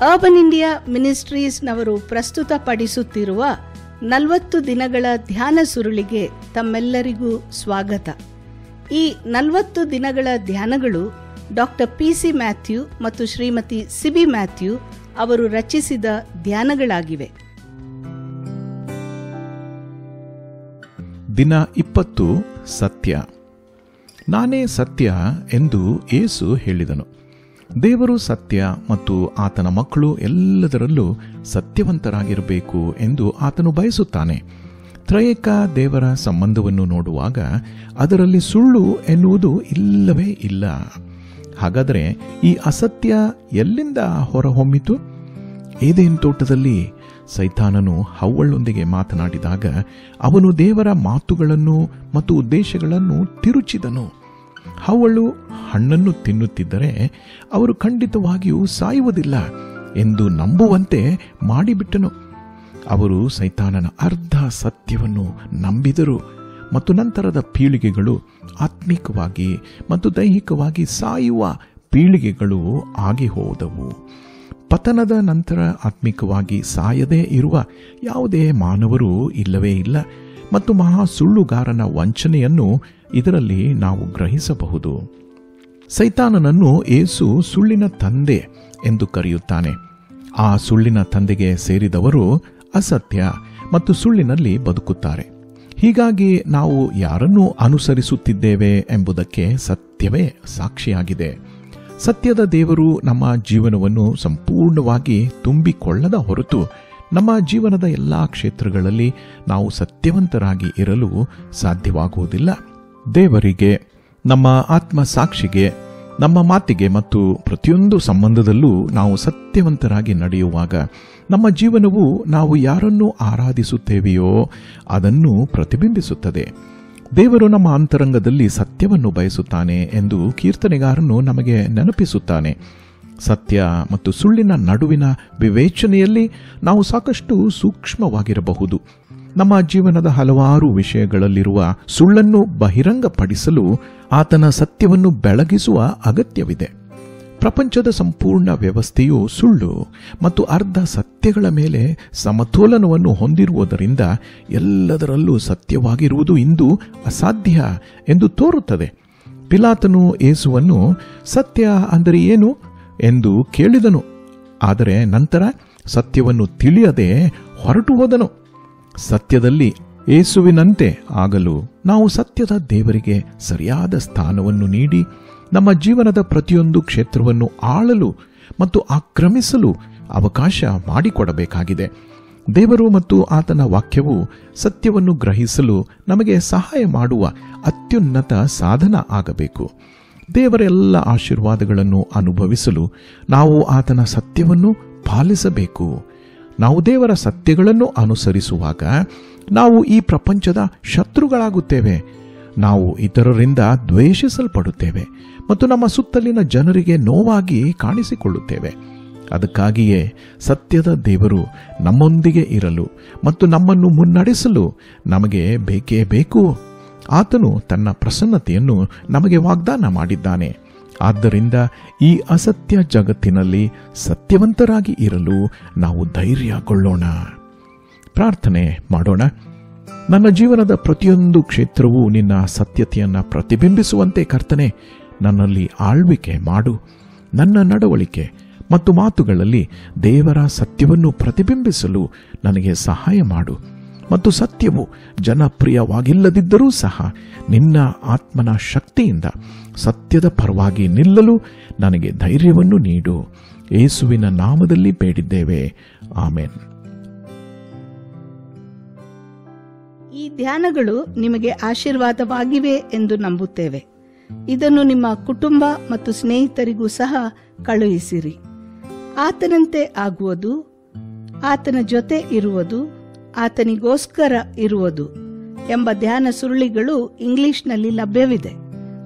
Urban India ಮಿನಿಸ್ಟ್ರೀಸ್ನವರು ಪ್ರಸ್ತುತಪಡಿಸುತ್ತಿರುವ 40 ದಿನಗಳ ಧ್ಯಾನ ಸುರುಳಿಗೆ ತಮ್ಮೆಲ್ಲರಿಗೂ ಸ್ವಾಗತ. ಈ 40 ದಿನಗಳ ಧ್ಯಾನಗಳು ಡಾಕ್ಟರ್ PC ಮ್ಯಾಥ್ಯೂ ಮತ್ತು ಶ್ರೀಮತಿ ಸಿಬಿ ಮ್ಯಾಥ್ಯೂ ಅವರು ರಚಿಸಿದ ಧ್ಯಾನಗಳಾಗಿವೆ. ದಿನ 20 ಸತ್ಯ. ನಾನೇ ಸತ್ಯ ಎಂದು ಯೇಸು ಹೇಳಿದನು. ದೇವರು ಸತ್ಯ ಮತ್ತು ಆತನ ಮಕ್ಕಳು ಎಲ್ಲದರಲ್ಲೂ ಸತ್ಯವಂತರಾಗಿರಬೇಕು ಎಂದು ಆತನು ಬಯಸುತ್ತಾನೆ. ತ್ರಯೇಕ ದೇವರ ಸಂಬಂಧವನ್ನು ನೋಡುವಾಗ ಅದರಲ್ಲಿ ಸುಳ್ಳು ಎನ್ನುವುದು ಇಲ್ಲವೇ ಇಲ್ಲ. ಹಾಗಾದರೆ ಈ ಅಸತ್ಯ ಎಲ್ಲಿಂದ ಹೊರಹೊಮ್ಮಿತು? ಏದೇನ್ ತೋಟದಲ್ಲಿ ಸೈತಾನನು ಹವ್ವಳೊಂದಿಗೆ ಮಾತನಾಡಿದಾಗ ಅವನು ದೇವರ ಮಾತುಗಳನ್ನು ಮತ್ತು ಉದ್ದೇಶಗಳನ್ನು ತಿರುಚಿದನು. ಹವ್ವಳು ಹಣ್ಣನ್ನು ತಿನ್ನುತ್ತಿದ್ದರೆ ಅವರು ಖಂಡಿತವಾಗಿಯೂ ಸಾಯುವುದಿಲ್ಲ ಎಂದು ನಂಬುವಂತೆ ಮಾಡಿಬಿಟ್ಟನು. ಅವರು ಸೈತಾನನ ಅರ್ಧ ಸತ್ಯವನ್ನು ನಂಬಿದರು ಮತ್ತು ನಂತರದ ಪೀಳಿಗೆಗಳು ಆತ್ಮಿಕವಾಗಿ ಮತ್ತು ದೈಹಿಕವಾಗಿ ಸಾಯುವ ಪೀಳಿಗೆಗಳು ಆಗಿ ಹೋದವು. ಪತನದ ನಂತರ ಆತ್ಮಿಕವಾಗಿ ಸಾಯದೇ ಇರುವ ಯಾವುದೇ ಮಾನವರು ಇಲ್ಲವೇ ಇಲ್ಲ ಮತ್ತು ಮಹಾ ಸುಳ್ಳುಗಾರನ ವಂಚನೆಯನ್ನು ಇದರಲ್ಲಿ ನಾವು ಗ್ರಹಿಸಬಹುದು. ಸೈತಾನನನ್ನು ಯೇಸು ಸುಳ್ಳಿನ ತಂದೆ ಎಂದು ಕರೆಯುತ್ತಾನೆ. ಆ ಸುಳ್ಳಿನ ತಂದೆಗೆ ಸೇರಿದವರು ಅಸತ್ಯ ಮತ್ತು ಸುಳ್ಳಿನಲ್ಲಿ ಬದುಕುತ್ತಾರೆ. ಹೀಗಾಗಿ ನಾವು ಯಾರನ್ನು ಅನುಸರಿಸುತ್ತಿದ್ದೇವೆ ಎಂಬುದಕ್ಕೆ ಸತ್ಯವೇ ಸಾಕ್ಷಿಯಾಗಿದೆ. ಸತ್ಯದ ದೇವರು ನಮ್ಮ ಜೀವನವನ್ನು ಸಂಪೂರ್ಣವಾಗಿ ತುಂಬಿಕೊಳ್ಳದ ಹೊರತು ನಮ್ಮ ಜೀವನದ ಎಲ್ಲ ಕ್ಷೇತ್ರಗಳಲ್ಲಿ ನಾವು ಸತ್ಯವಂತರಾಗಿ ಇರಲು ಸಾಧ್ಯವಾಗುವುದಿಲ್ಲ. ದೇವರಿಗೆ, ನಮ್ಮ ಆತ್ಮ ಸಾಕ್ಷಿಗೆ, ನಮ್ಮ ಮಾತಿಗೆ ಮತ್ತು ಪ್ರತಿಯೊಂದು ಸಂಬಂಧದಲ್ಲೂ ನಾವು ಸತ್ಯವಂತರಾಗಿ ನಡೆಯುವಾಗ ನಮ್ಮ ಜೀವನವು ನಾವು ಯಾರನ್ನು ಆರಾಧಿಸುತ್ತೇವೆಯೋ ಅದನ್ನು ಪ್ರತಿಬಿಂಬಿಸುತ್ತದೆ. ದೇವರು ನಮ್ಮ ಅಂತರಂಗದಲ್ಲಿ ಸತ್ಯವನ್ನು ಬಯಸುತ್ತಾನೆ ಎಂದು ಕೀರ್ತನೆಗಾರನು ನಮಗೆ ನೆನಪಿಸುತ್ತಾನೆ. ಸತ್ಯ ಮತ್ತು ಸುಳ್ಳಿನ ನಡುವಿನ ವಿವೇಚನೆಯಲ್ಲಿ ನಾವು ಸಾಕಷ್ಟು ಸೂಕ್ಷ್ಮವಾಗಿರಬಹುದು. ನಮ್ಮ ಜೀವನದ ಹಲವಾರು ವಿಷಯಗಳಲ್ಲಿರುವ ಸುಳ್ಳನ್ನು ಬಹಿರಂಗಪಡಿಸಲು ಆತನ ಸತ್ಯವನ್ನು ಬೆಳಗಿಸುವ ಅಗತ್ಯವಿದೆ. ಪ್ರಪಂಚದ ಸಂಪೂರ್ಣ ವ್ಯವಸ್ಥೆಯು ಸುಳ್ಳು ಮತ್ತು ಅರ್ಧ ಸತ್ಯಗಳ ಮೇಲೆ ಸಮತೋಲನವನ್ನು ಹೊಂದಿರುವುದರಿಂದ ಎಲ್ಲದರಲ್ಲೂ ಸತ್ಯವಾಗಿರುವುದು ಇಂದು ಅಸಾಧ್ಯ ಎಂದು ತೋರುತ್ತದೆ. ಪಿಲಾತನು ಯೇಸುವನ್ನು ಸತ್ಯ ಅಂದರೆ ಏನು ಎಂದು ಕೇಳಿದನು. ಆದರೆ ನಂತರ ಸತ್ಯವನ್ನು ತಿಳಿಯದೆ ಹೊರಟು ಹೋದನು. ಸತ್ಯದಲ್ಲಿ ಯೇಸುವಿನಂತೆ ಆಗಲು ನಾವು ಸತ್ಯದ ದೇವರಿಗೆ ಸರಿಯಾದ ಸ್ಥಾನವನ್ನು ನೀಡಿ ನಮ್ಮ ಜೀವನದ ಪ್ರತಿಯೊಂದು ಕ್ಷೇತ್ರವನ್ನು ಆಳಲು ಮತ್ತು ಆಕ್ರಮಿಸಲು ಅವಕಾಶ ಮಾಡಿಕೊಡಬೇಕಾಗಿದೆ. ದೇವರು ಮತ್ತು ಆತನ ವಾಕ್ಯವು ಸತ್ಯವನ್ನು ಗ್ರಹಿಸಲು ನಮಗೆ ಸಹಾಯ ಮಾಡುವ ಅತ್ಯುನ್ನತ ಸಾಧನ ಆಗಬೇಕು. ದೇವರ ಎಲ್ಲ ಆಶೀರ್ವಾದಗಳನ್ನು ಅನುಭವಿಸಲು ನಾವು ಆತನ ಸತ್ಯವನ್ನು ಪಾಲಿಸಬೇಕು. ನಾವು ದೇವರ ಸತ್ಯಗಳನ್ನು ಅನುಸರಿಸುವಾಗ ನಾವು ಈ ಪ್ರಪಂಚದ ಶತ್ರುಗಳಾಗುತ್ತೇವೆ. ನಾವು ಇತರರಿಂದ ದ್ವೇಷಿಸಲ್ಪಡುತ್ತೇವೆ ಮತ್ತು ನಮ್ಮ ಸುತ್ತಲಿನ ಜನರಿಗೆ ನೋವಾಗಿ ಕಾಣಿಸಿಕೊಳ್ಳುತ್ತೇವೆ. ಅದಕ್ಕಾಗಿಯೇ ಸತ್ಯದ ದೇವರು ನಮ್ಮೊಂದಿಗೆ ಇರಲು ಮತ್ತು ನಮ್ಮನ್ನು ಮುನ್ನಡೆಸಲು ನಮಗೆ ಬೇಕೇ ಬೇಕು. ಆತನು ತನ್ನ ಪ್ರಸನ್ನತೆಯನ್ನು ನಮಗೆ ವಾಗ್ದಾನ ಮಾಡಿದ್ದಾನೆ. ಆದ್ದರಿಂದ ಈ ಅಸತ್ಯ ಜಗತ್ತಿನಲ್ಲಿ ಸತ್ಯವಂತರಾಗಿ ಇರಲು ನಾವು ಧೈರ್ಯಗೊಳ್ಳೋಣ. ಪ್ರಾರ್ಥನೆ ಮಾಡೋಣ. ನನ್ನ ಜೀವನದ ಪ್ರತಿಯೊಂದು ಕ್ಷೇತ್ರವೂ ನಿನ್ನ ಸತ್ಯತೆಯನ್ನು ಪ್ರತಿಬಿಂಬಿಸುವಂತೆ ಕರ್ತನೆ ನನ್ನಲ್ಲಿ ಆಳ್ವಿಕೆ ಮಾಡು. ನನ್ನ ನಡವಳಿಕೆ ಮತ್ತು ಮಾತುಗಳಲ್ಲಿ ದೇವರ ಸತ್ಯವನ್ನು ಪ್ರತಿಬಿಂಬಿಸಲು ನನಗೆ ಸಹಾಯ ಮಾಡು. ಮತ್ತು ಸತ್ಯವು ಜನಪ್ರಿಯವಾಗಿಲ್ಲದಿದ್ದರೂ ಸಹ ನಿನ್ನ ಆತ್ಮನ ಶಕ್ತಿಯಿಂದ ಸತ್ಯದ ಪರವಾಗಿ ನಿಲ್ಲಲು ನನಗೆ ಧೈರ್ಯವನ್ನು ನೀಡು. ಯೇಸುವಿನ ನಾಮದಲ್ಲಿ ಬೇಡಿದ್ದೇವೆ, ಆಮೆನ್. ಈ ಧ್ಯಾನಗಳು ನಿಮಗೆ ಆಶೀರ್ವಾದವಾಗಿವೆ ಎಂದು ನಂಬುತ್ತೇವೆ. ಇದನ್ನು ನಿಮ್ಮ ಕುಟುಂಬ ಮತ್ತು ಸ್ನೇಹಿತರಿಗೂ ಸಹ ಕಳುಹಿಸಿರಿ. ಆತನಂತೆ ಆಗುವುದು, ಆತನ ಜೊತೆ ಇರುವುದು, ಆತನಿಗೋಸ್ಕರ ಇರುವುದು ಎಂಬ ಧ್ಯಾನ ಸುರುಳಿಗಳು ಇಂಗ್ಲಿಷ್ನಲ್ಲಿ ಲಭ್ಯವಿದೆ.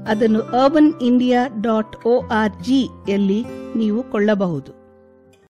ಅದನ್ನು urbanindia.org ಯಲ್ಲಿ ನೀವು ಕೊಳ್ಳಬಹುದು.